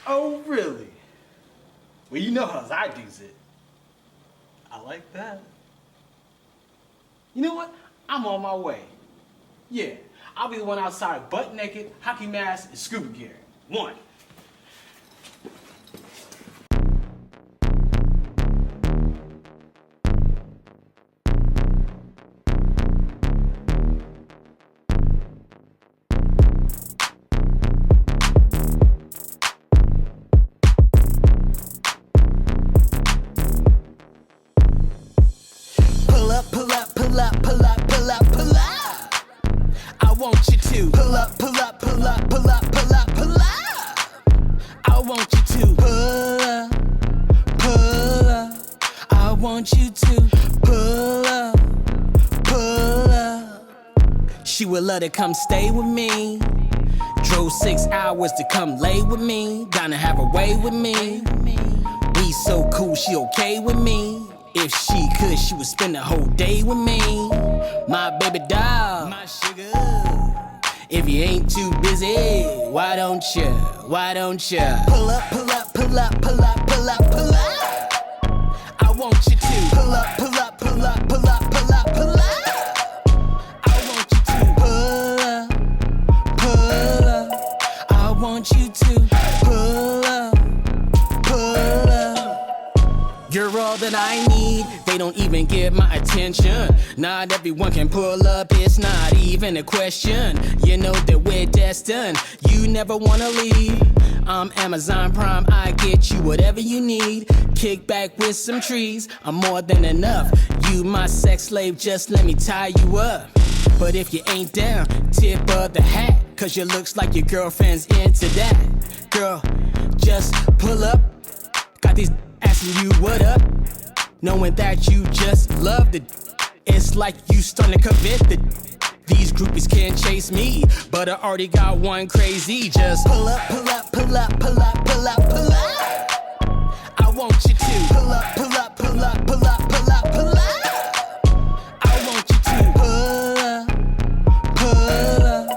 Oh, really? Well, you know how I do's it. I like that. You know what? I'm on my way. Yeah, I'll be the one outside butt naked, hockey mask, and scuba gear. One. Pull up, pull up, pull up, pull up, pull up, pull up. I want you to pull up, pull up, pull up, pull up, pull up, pull up. I want you to pull up, pull up. I want you to pull up, pull up. She would love to come stay with me. Drove 6 hours to come lay with me. Down to have her way with me. We so cool, she okay with me. If she could, she would spend the whole day with me. My baby doll, my sugar. If you ain't too busy, why don't you pull up, pull up, pull up, pull up, pull up, pull up. I want you to pull up, pull up, pull up, pull up, pull up, pull up. I want you to pull up, pull up. I want you to pull up, pull up. You're all that I need, they don't even get my attention. Not everyone can pull up, it's not even a question. You know that we're destined, you never wanna leave. I'm Amazon Prime, I get you whatever you need. Kick back with some trees, I'm more than enough. You my sex slave, just let me tie you up. But if you ain't down, tip of the hat, cause you looks like your girlfriend's into that. Girl, just pull up, got these asking you what up, knowing that you just love it. It's like you starting to commit that these groupies can't chase me, but I already got one crazy. Just pull up, pull up, pull up, pull up, pull up, pull up. I want you to pull up, pull up, pull up, pull up, pull up, pull up. I want you to pull up, pull up.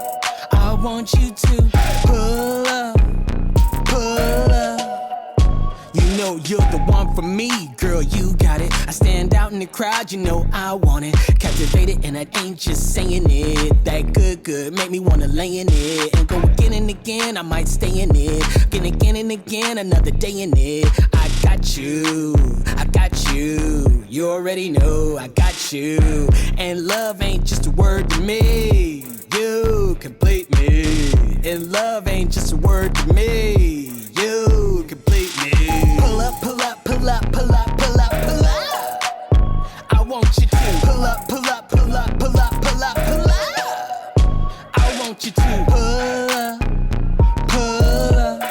I want you to pull up, pull up. You know you're the one for me, girl, you got it. I stand out in the crowd, you know I want it. Captivated and I ain't just saying it. That good, make me wanna lay in it. And go again and again, I might stay in it. Again and again, another day in it. I got you, you already know I got you. And love ain't just a word to me, you complete me. And love ain't just a word to me, you complete me. Pull up, pull up, pull up, pull up, pull up, pull up. I want you to pull up, pull up, pull up, pull up, pull up, pull up. I want you to pull up, pull up.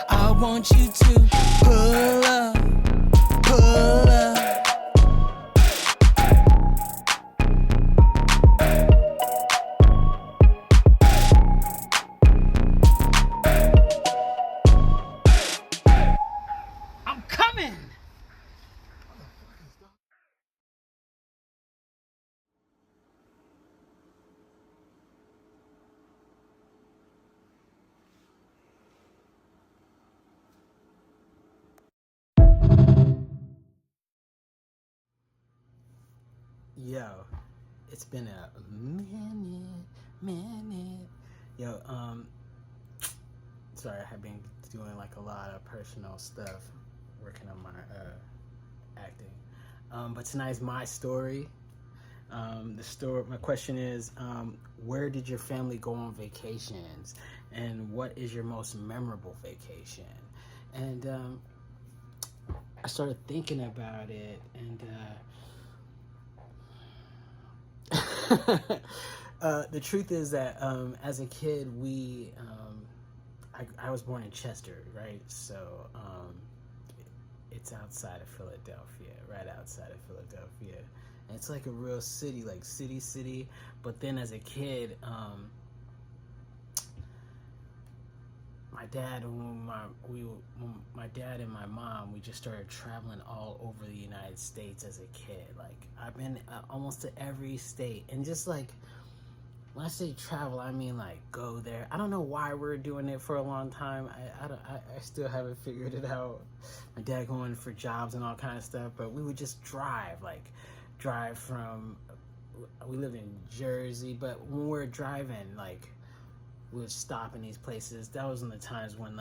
I want you to pull up, pull up. I'm coming! Yo, it's been a minute. Yo, sorry, I have been doing like a lot of personal stuff, working on my acting. But tonight's my story. My question is, where did your family go on vacations, and what is your most memorable vacation? And I started thinking about it, and the truth is that as a kid, I was born in Chester, right? So it's outside of Philadelphia, right outside of Philadelphia. And it's like a real city, like city. But then as a kid, my dad and my mom, we just started traveling all over the United States as a kid. Like I've been almost to every state, and just like when I say travel, I mean like go there. I don't know why we're doing it for a long time. I still haven't figured it out. My dad going for jobs and all kind of stuff, but we would just drive from. We lived in Jersey, but when we were driving, like we would stop in these places. That was in the times when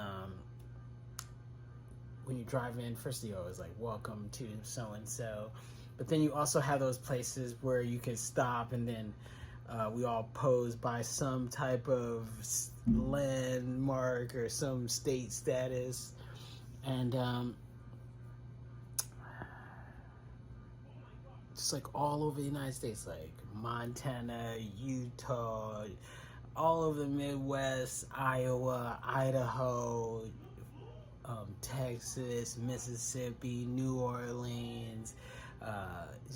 you drive in, first you always like welcome to so and so, but then you also have those places where you can stop and then. We all pose by some type of landmark or some state status. And just like all over the United States, like Montana, Utah, all over the Midwest, Iowa, Idaho, Texas, Mississippi, New Orleans,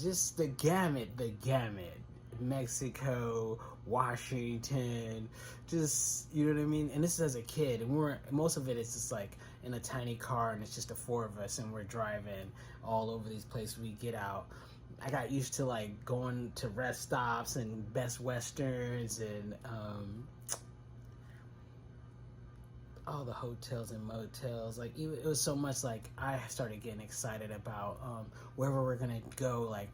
just the gamut. Mexico, Washington, just, you know what I mean? And this is as a kid, and most of it is just like in a tiny car, and it's just the four of us, and we're driving all over these places. We get out. I got used to like going to rest stops and Best Westerns and all the hotels and motels. Like it was so much like I started getting excited about wherever we're gonna go. Like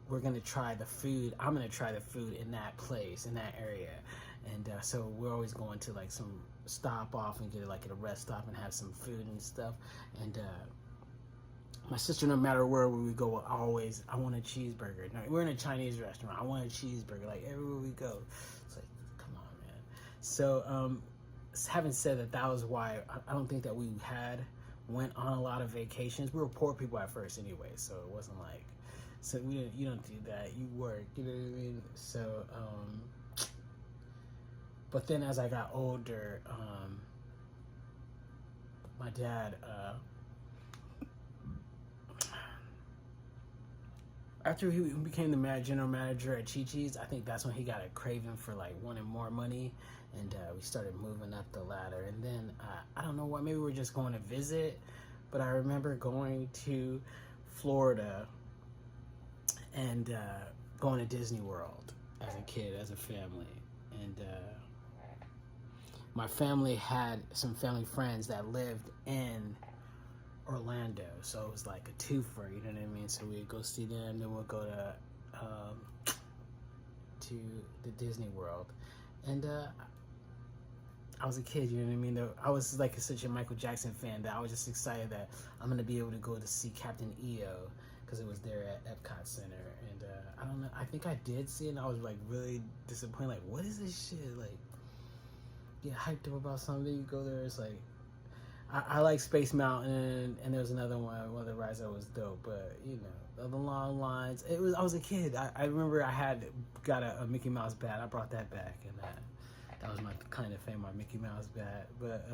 we're gonna try the food. I'm gonna try the food in that place, in that area, and so we're always going to like some stop off and get like at a rest stop and have some food and stuff. And my sister, no matter where we go, will always, I want a cheeseburger. Now, we're in a Chinese restaurant. I want a cheeseburger. Like everywhere we go, it's like, come on, man. So having said that, that was why I don't think that we went on a lot of vacations. We were poor people at first anyway, so it wasn't like. So you don't do that. You work, you know what I mean? So, but then as I got older, my dad, after he became the general manager at Chi-Chi's, I think that's when he got a craving for like wanting more money, and we started moving up the ladder. And then I don't know what, maybe we were just going to visit, but I remember going to Florida and going to Disney World as a kid, as a family. And my family had some family friends that lived in Orlando, so it was like a twofer, you know what I mean? So we'd go see them, then we'll go to the Disney World. And I was a kid, you know what I mean? I was like such a Michael Jackson fan that I was just excited that I'm gonna be able to go to see Captain EO, because it was there at Epcot Center. And I don't know, I think I did see it, and I was like really disappointed, like what is this shit? Like, get hyped up about something, you go there, it's like, I like Space Mountain, and there was another one of the rides that was dope, but you know, the long lines, I was a kid. I remember I got a Mickey Mouse bat. I brought that back, and that was my kind of fame, my Mickey Mouse bat. But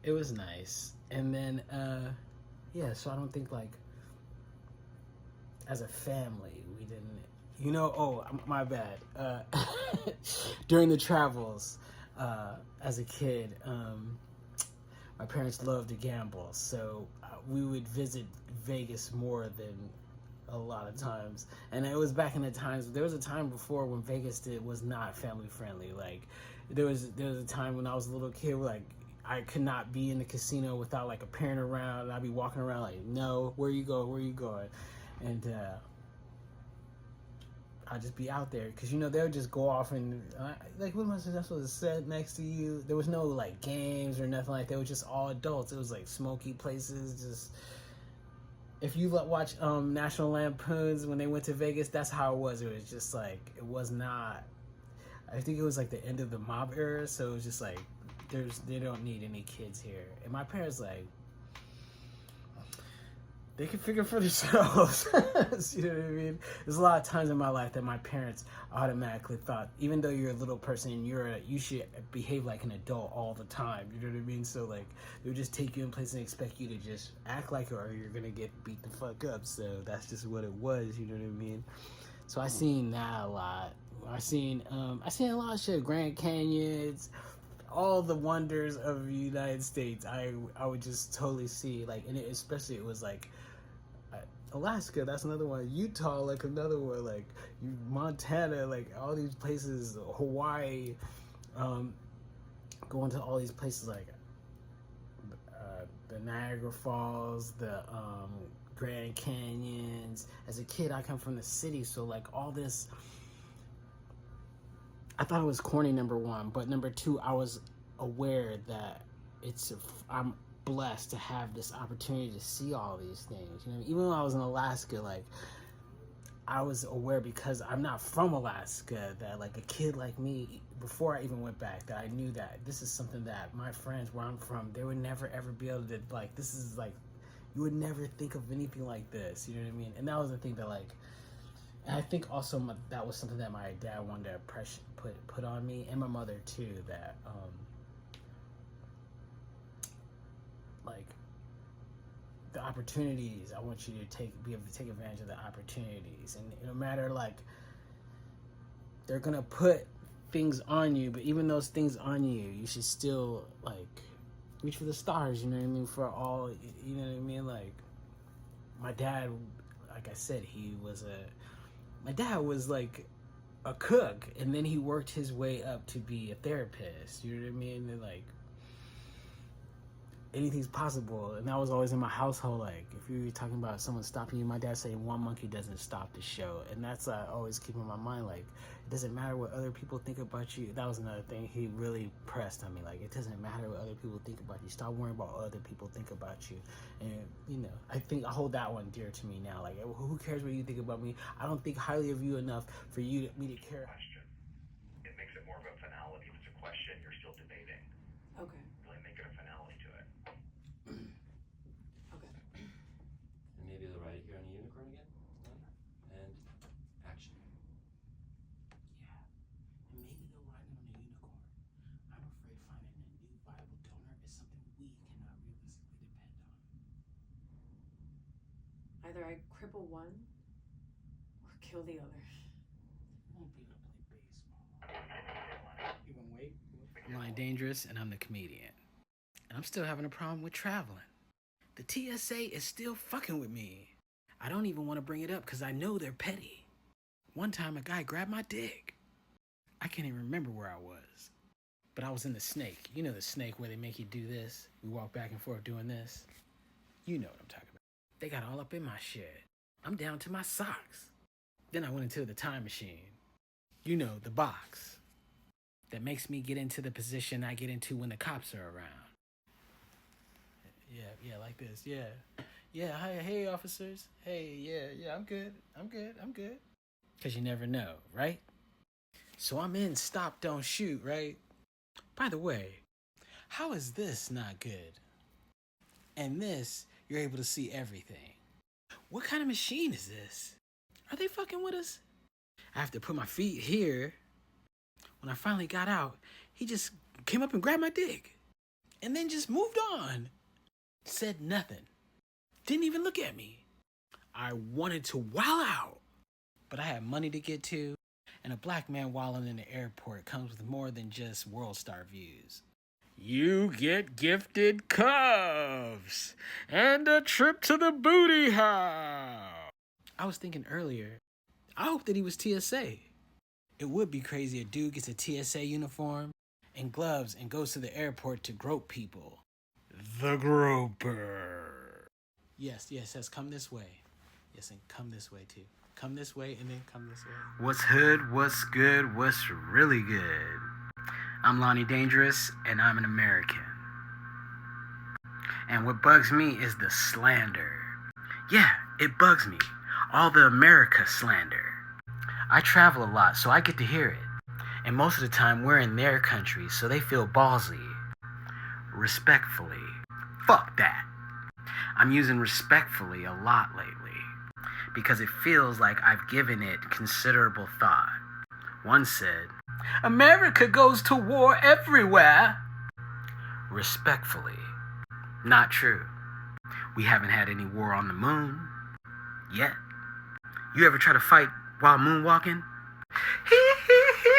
it was nice. And then yeah, so I don't think like as a family we didn't, you know, oh my bad, during the travels as a kid, my parents loved to gamble, so we would visit Vegas more than a lot of times. And it was back in the times, there was a time before when Vegas was not family friendly. Like there was a time when I was a little kid where like I could not be in the casino without like a parent around, and I'd be walking around like, no, where you going? And I'd just be out there, because you know they'll just go off and like, what am I supposed to sit next to you? There was no like games or nothing like that. It was just all adults. It was like smoky places. Just, if you watch National Lampoons when they went to Vegas, that's how it was. It was just like, it was not, I think it was like the end of the mob era, so it was just like they don't need any kids here. And my parents like, they can figure for themselves. You know what I mean? There's a lot of times in my life that my parents automatically thought, even though you're a little person, you should behave like an adult all the time. You know what I mean? So like, they would just take you in place and expect you to just act like it, or you're gonna get beat the fuck up. So that's just what it was. You know what I mean? So I seen that a lot. I seen a lot of shit. Grand Canyons, all the wonders of the United States. I would just totally see, like, and especially it was like, Alaska, that's another one. Utah, like another one. Like Montana, like all these places. Hawaii, going to all these places like the Niagara Falls, the Grand Canyons. As a kid, I come from the city, so like all this. I thought it was corny, number one, but number two, I was aware that I'm blessed to have this opportunity to see all these things. You know, even when I was in Alaska, like I was aware, because I'm not from Alaska, that like a kid like me, before I even went back, that I knew that this is something that my friends where I'm from, they would never ever be able to, like, this is like, you would never think of anything like this. You know what I mean? And that was the thing that like. And I think also that was something that my dad wanted to put on me, and my mother too, that like the opportunities, I want you to be able to take advantage of the opportunities, and no matter like they're gonna put things on you, but even those things on you, you should still like reach for the stars. You know what I mean? For all, you know what I mean? Like my dad, like I said, my dad was like a cook, and then he worked his way up to be a therapist. You know what I mean? And like anything's possible. And that was always in my household. Like if you were talking about someone stopping you, my dad saying one monkey doesn't stop the show. And that's I always keep in my mind. Like it doesn't matter what other people think about you. That was another thing he really pressed on me. Like it doesn't matter what other people think about you. Stop worrying about what other people think about you. And you know, I think I hold that one dear to me now. Like who cares what you think about me? I don't think highly of you enough for me to care. Question. It makes it more of a finality. If it's a question, you're still debating. Okay. Really make it a finality to it. Okay. And maybe they'll write it here on the unicorn again. And action. Yeah. And maybe they'll ride it on a unicorn. I'm afraid finding a new viable donor is something we cannot realistically depend on. Either I cripple one or kill the other. Won't be able to play baseball. You gonna wait? I'm Lonnie Dangerous, and I'm the comedian. And I'm still having a problem with traveling. The TSA is still fucking with me. I don't even want to bring it up because I know they're petty. One time a guy grabbed my dick. I can't even remember where I was. But I was in the snake. You know the snake where they make you do this? We walk back and forth doing this. You know what I'm talking about. They got all up in my shit. I'm down to my socks. Then I went into the time machine. You know, the box that makes me get into the position I get into when the cops are around. Yeah, like this, yeah. Yeah, hi, hey, officers. Hey, yeah, I'm good. Because you never know, right? So I'm in Stop, Don't Shoot, right? By the way, how is this not good? And this, you're able to see everything. What kind of machine is this? Are they fucking with us? I have to put my feet here. When I finally got out, he just came up and grabbed my dick. And then just moved on. Said nothing. Didn't even look at me. I wanted to wild out. But I had money to get to. And a black man wilding in the airport comes with more than just World Star views. You get gifted cuffs and a trip to the booty house. I was thinking earlier, I hope that he was TSA. It would be crazy if a dude gets a TSA uniform and gloves and goes to the airport to grope people. The groper. Yes, come this way. Yes, and come this way too. Come this way and then come this way. What's hood, what's good, what's really good? I'm Lonnie Dangerous, and I'm an American. And what bugs me is the slander. Yeah, it bugs me. All the America slander. I travel a lot, so I get to hear it. And most of the time, we're in their country, so they feel ballsy. Respectfully. Fuck that. I'm using respectfully a lot lately because it feels like I've given it considerable thought. One said, America goes to war everywhere. Respectfully. Not true. We haven't had any war on the moon. Yet. You ever try to fight while moonwalking?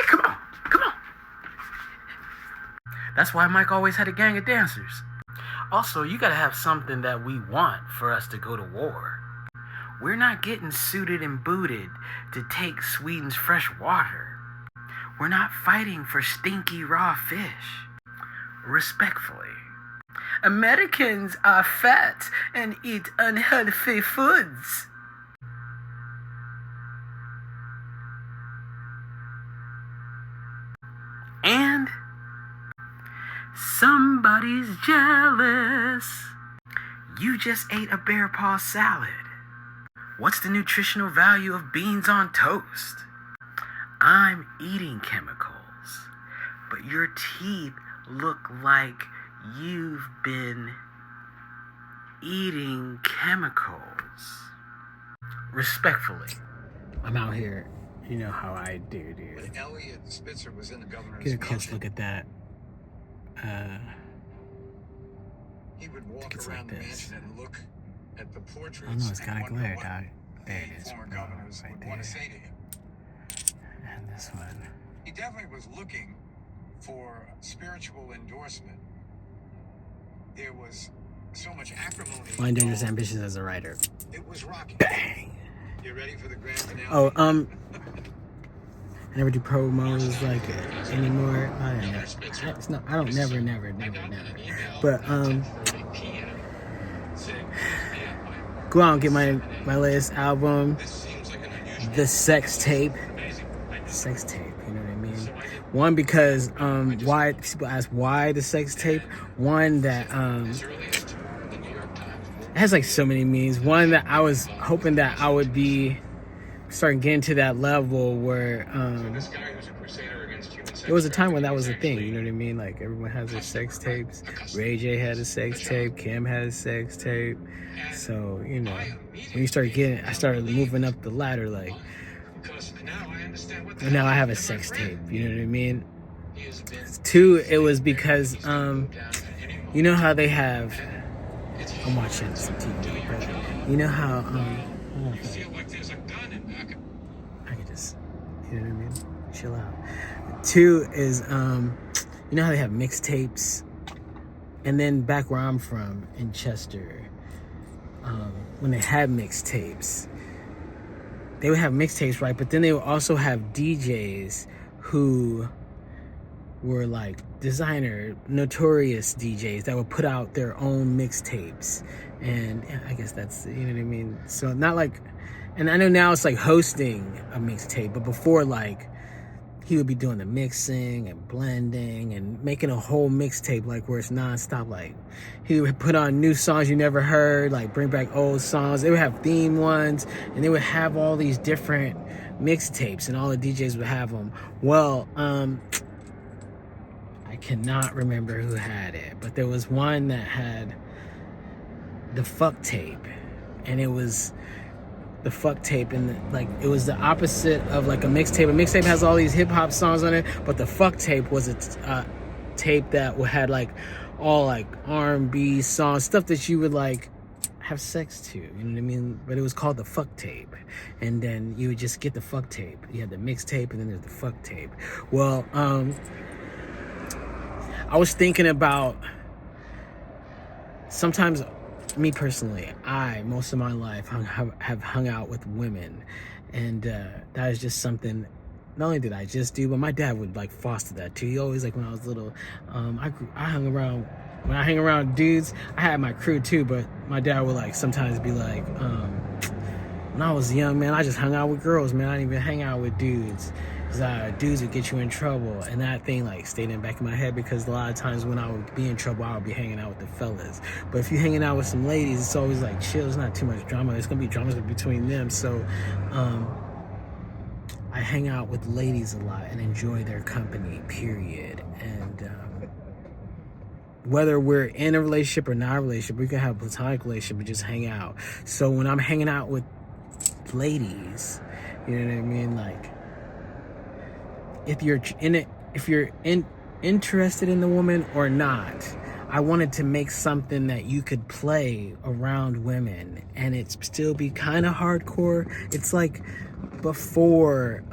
Come on. That's why Mike always had a gang of dancers. Also, you gotta have something that we want for us to go to war. We're not getting suited and booted to take Sweden's fresh water. We're not fighting for stinky raw fish. Respectfully. Americans are fat and eat unhealthy foods. And somebody's jealous. You just ate a bear paw salad. What's the nutritional value of beans on toast? I'm eating chemicals, but your teeth look like you've been eating chemicals. Respectfully, I'm out here. You know how I do, dude. When Elliot Spitzer was in the governor's Get a close mansion, look at that. he would walk it's around like the this. mansion and look at the portraits. Oh no, it's and got a wonder glare, what dog. There the it is. former Bro, governors right would want to there. say to him. And this one. He definitely was looking for spiritual endorsement. There was so much acrimony. Blind, Dangerous, involved. Ambitious as a writer. It was rocking. Bang! You ready for the grand finale? Oh, I never do promos like anymore. I don't know. It's not. I don't never. But go out and get my latest album, The Sex Tape. Sex Tape. You know what I mean? One, because why people ask why the sex tape. One that it has like so many meanings. One that I was hoping that I would be starting getting to that level where there was a time when that was a thing, you know what I mean? Like everyone has their sex tapes. Ray J had a sex tape, Kim had a sex tape. So, you know, when you start getting, I started moving up the ladder, like, and now I have a sex tape, you know what I mean? Two, it was because, you know how they have, I'm watching some TV, but you know how, I could just, you know what I mean? Chill out. Two is, you know how they have mixtapes? And then back where I'm from, in Chester, when they had mixtapes, they would have mixtapes, right? But then they would also have DJs who were like designer, notorious DJs that would put out their own mixtapes. And I guess that's, you know what I mean? So not like, and I know now it's like hosting a mixtape, but before, like, he would be doing the mixing and blending and making a whole mixtape, like where it's nonstop. Like he would put on new songs you never heard, like bring back old songs. They would have theme ones, and they would have all these different mixtapes, and all the DJs would have them. Well, I cannot remember who had it, but there was one that had the fuck tape, and it was the fuck tape, and like it was the opposite of like a mixtape. A mixtape has all these hip hop songs on it, but the fuck tape was a tape that had like all like R&B songs, stuff that you would like have sex to, you know what I mean? But it was called the fuck tape, and then you would just get the fuck tape. You had the mixtape, and then there's the fuck tape. Well, I was thinking about sometimes. Me personally, most of my life have hung out with women, and that is just something. Not only did I just do, but my dad would like foster that too. He always, like when I was little, I hung around. When I hang around dudes, I had my crew too, but my dad would like sometimes be like, when I was young, man, I just hung out with girls, man. I didn't even hang out with dudes. Dudes would get you in trouble, and that thing like stayed in the back of my head, because a lot of times when I would be in trouble, I would be hanging out with the fellas. But if you're hanging out with some ladies, it's always like chill. It's not too much drama. It's gonna be dramas between them. So I hang out with ladies a lot and enjoy their company, period. And whether we're in a relationship or not a relationship, we can have a platonic relationship and just hang out. So when I'm hanging out with ladies, you know what I mean, like, if you're interested in the woman or not, I wanted to make something that you could play around women and it still be kind of hardcore. It's like before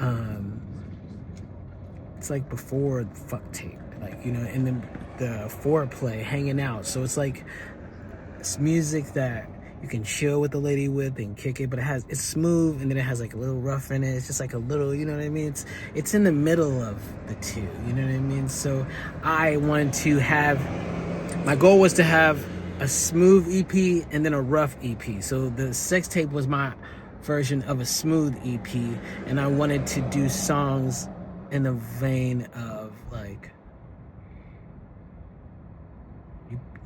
the fuck tape, like, you know, and the foreplay, hanging out. So it's like it's music that you can chill with the lady with and kick it, but it's smooth, and then it has like a little rough in it. It's just like a little, you know what I mean? It's in the middle of the two, you know what I mean? So I wanted to have, my goal was to have a smooth EP and then a rough EP. So the sex tape was my version of a smooth EP, and I wanted to do songs in the vein of like,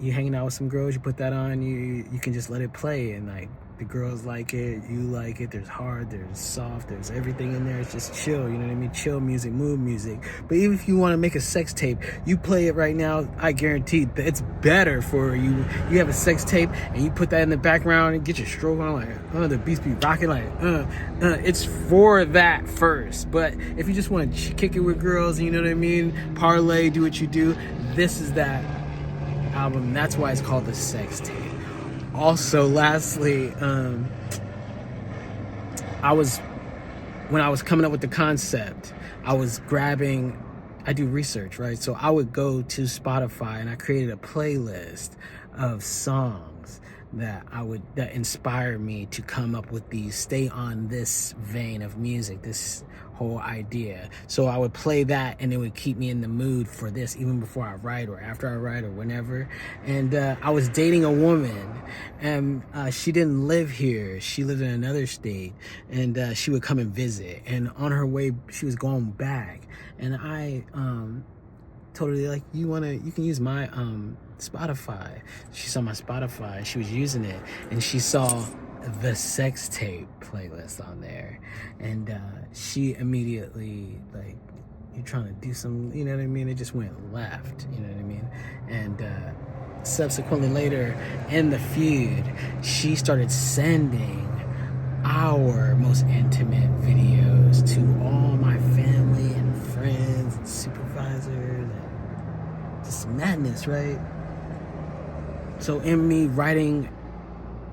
you hanging out with some girls, you put that on, you can just let it play, and like the girls like it, you like it. There's hard, there's soft, there's everything in there. It's just chill, you know what I mean? Chill music, mood music. But even if you want to make a sex tape, you play it right now, I guarantee that it's better for you. You have a sex tape and you put that in the background and get your stroke on, like, the beats be rocking, like, it's for that first. But if you just want to kick it with girls, you know what I mean? Parlay, do what you do. This is that album. That's why it's called the sex tape. Also, lastly, when I was coming up with the concept, I do research, right? So I would go to Spotify and I created a playlist of songs that inspired me to come up with these, stay on this vein of music, this whole idea. So I would play that and it would keep me in the mood for this, even before I write or after I write or whenever. And I was dating a woman, and she didn't live here. She lived in another state, and she would come and visit. And on her way, she was going back, and I told her, like, you can use my Spotify. She saw my Spotify, she was using it, and she saw the sex tape playlist on there, and she immediately, like, you trying to do some, you know what I mean? It just went left, you know what I mean? And subsequently later in the feud, she started sending our most intimate videos to all my family and friends and supervisors, and just madness, right? So in me writing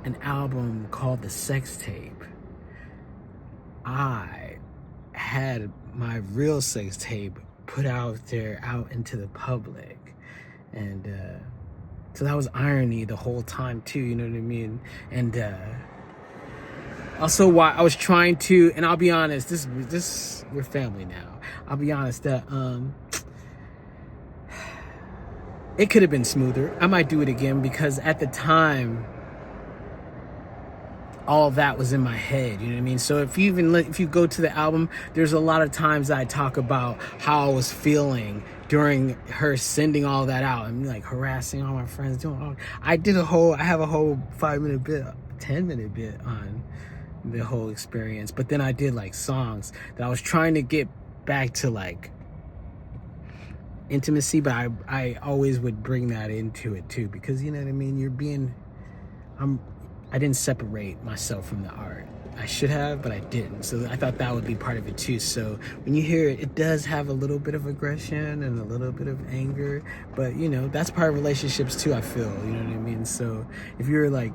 an album called The Sex Tape, I had my real sex tape put out there, out into the public. And so that was irony the whole time too, you know what I mean? And also why I was trying to, and I'll be honest, this we're family now. I'll be honest that it could have been smoother. I might do it again, because at the time, all that was in my head, you know what I mean? So if you go to the album, there's a lot of times I talk about how I was feeling during her sending all that out, and like harassing all my friends, I have a whole 5-minute bit, 10-minute bit on the whole experience. But then I did like songs that I was trying to get back to like intimacy, but I always would bring that into it too, because, you know what I mean, I didn't separate myself from the art. I should have, but I didn't. So I thought that would be part of it too. So when you hear it, it does have a little bit of aggression and a little bit of anger, but, you know, that's part of relationships too, I feel, you know what I mean? So if you're like,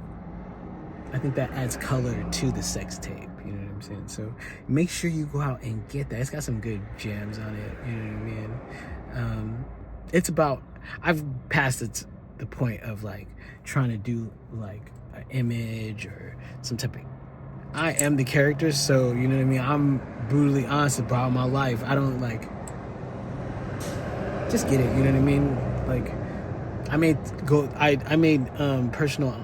I think that adds color to the sex tape, you know what I'm saying? So make sure you go out and get that. It's got some good jams on it, you know what I mean? It's about, I've passed the point of like trying to do like an image or some type of, I am the character, so, you know what I mean? I'm brutally honest about my life. I don't like, just get it, you know what I mean? Like, I made personal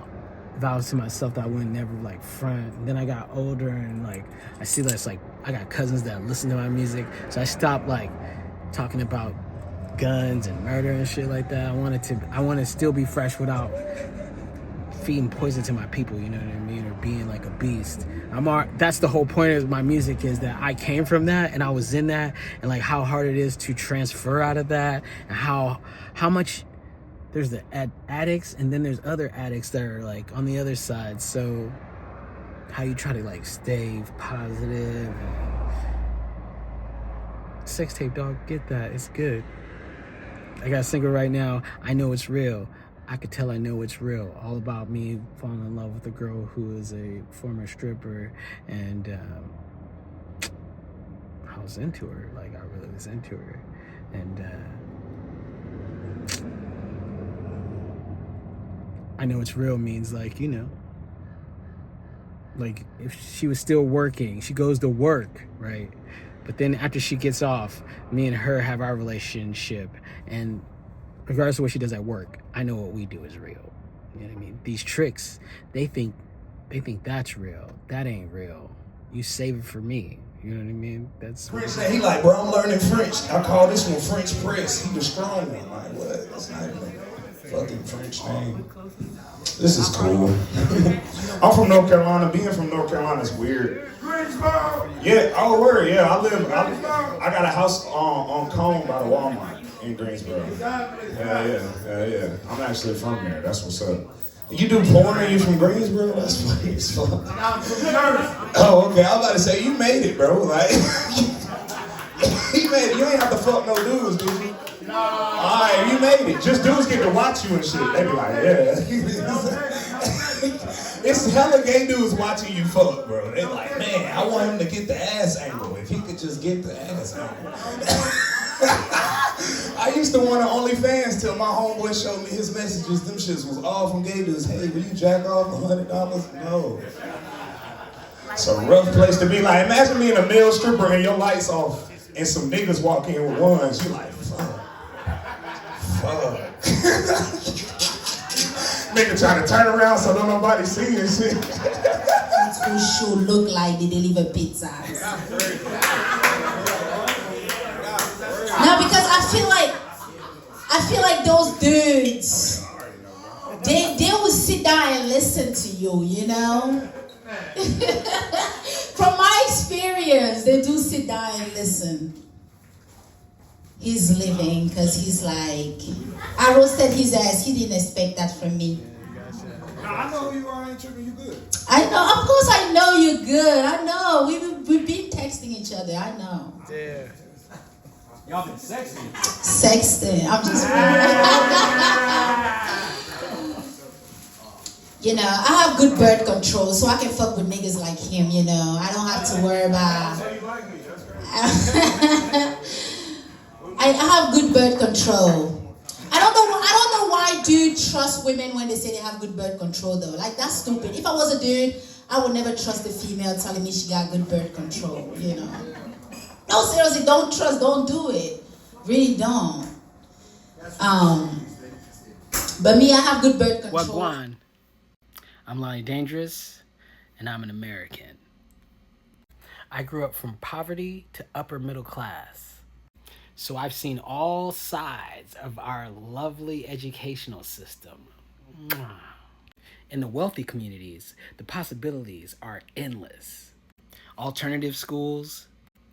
vows to myself that I would never like front. And then I got older, and like I see that's like I got cousins that listen to my music, so I stopped like talking about guns and murder and shit like that. I want to still be fresh without feeding poison to my people, you know what I mean, or being like a beast. That's the whole point of my music, is that I came from that and I was in that, and like how hard it is to transfer out of that, and how much there's the addicts, and then there's other addicts that are like on the other side. So how you try to like stay positive. Sex tape, dog, get that, it's good. I got a single right now, I Know It's Real. I could tell I know it's real. All about me falling in love with a girl who is a former stripper, and I was into her. Like, I really was into her. And I Know It's Real means, like, you know, like if she was still working. She goes to work, right? But then after she gets off, me and her have our relationship, and regardless of what she does at work, I know what we do is real. You know what I mean? These tricks, they think that's real. That ain't real. You save it for me. You know what I mean? That's French said, he like, bro, I'm learning French. I call this one French press. He the strong one. Like, what? That's not even a fucking French name. This is cool. I'm from North Carolina. Being from North Carolina is weird. Yeah, oh, word, yeah. I got a house on Cone by the Walmart in Greensboro. Yeah. I'm actually from there. That's what's up. You do porn and you from Greensboro? That's funny as fuck. Oh, okay. I was about to say, you made it, bro. Like, you made it. You ain't have to fuck no dudes, did you? No. Alright, you made it. Just dudes get to watch you and shit. They be like, yeah. It's hella gay dudes watching you fuck, bro. They like, man, I want him to get the ass angle. If he could just get the ass angle. I used to want to OnlyFans till my homeboy showed me his messages. Them shits was all from gay dudes. Hey, will you jack off $100? No. It's a rough place to be. Like, imagine being a male stripper and your lights off and some niggas walk in with ones. You like, fuck. Nigga trying to turn around so don't nobody see and shit. Who should look like they deliver pizzas. No, because I feel like those dudes, they will sit down and listen to you, you know? From my experience, they do sit down and listen. He's living because he's like, I roasted his ass. He didn't expect that from me. I know who you are. I ain't tripping. You good. I know. Of course I know you're good. I know. We've been texting each other. I know. Yeah. Y'all been sexting. Sexting. I'm just You know, I have good birth control, so I can fuck with niggas like him, you know. I don't have to worry about... I have good birth control. I don't know why dudes trust women when they say they have good birth control though. Like, that's stupid. If I was a dude, I would never trust a female telling me she got good birth control, you know. No, seriously, don't trust, don't do it. Really don't. But me, I have good birth control. Wagwan. I'm Lonnie Dangerous, and I'm an American. I grew up from poverty to upper middle class. So I've seen all sides of our lovely educational system. In the wealthy communities, the possibilities are endless. Alternative schools,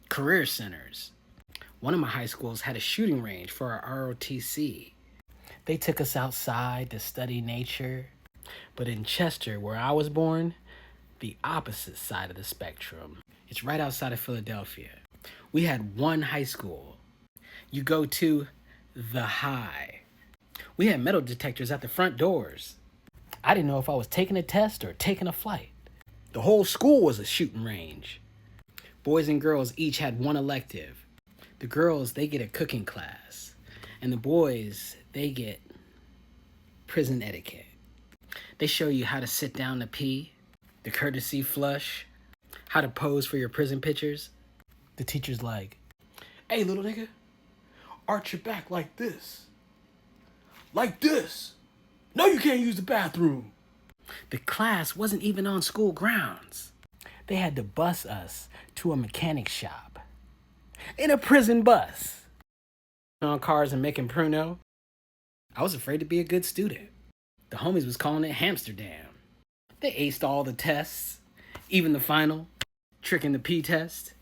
career centers. One of my high schools had a shooting range for our ROTC. They took us outside to study nature. But in Chester, where I was born, the opposite side of the spectrum. It's right outside of Philadelphia. We had one high school. You go to the high. We had metal detectors at the front doors. I didn't know if I was taking a test or taking a flight. The whole school was a shooting range. Boys and girls each had one elective. The girls, they get a cooking class. And the boys, they get prison etiquette. They show you how to sit down to pee, the courtesy flush, how to pose for your prison pictures. The teacher's like, hey, little nigga, arch your back like this. Like this. No, you can't use the bathroom. The class wasn't even on school grounds. They had to bus us to a mechanic shop. In a prison bus. On cars and making pruno. I was afraid to be a good student. The homies was calling it Hamsterdam. They aced all the tests, even the final, tricking the P test.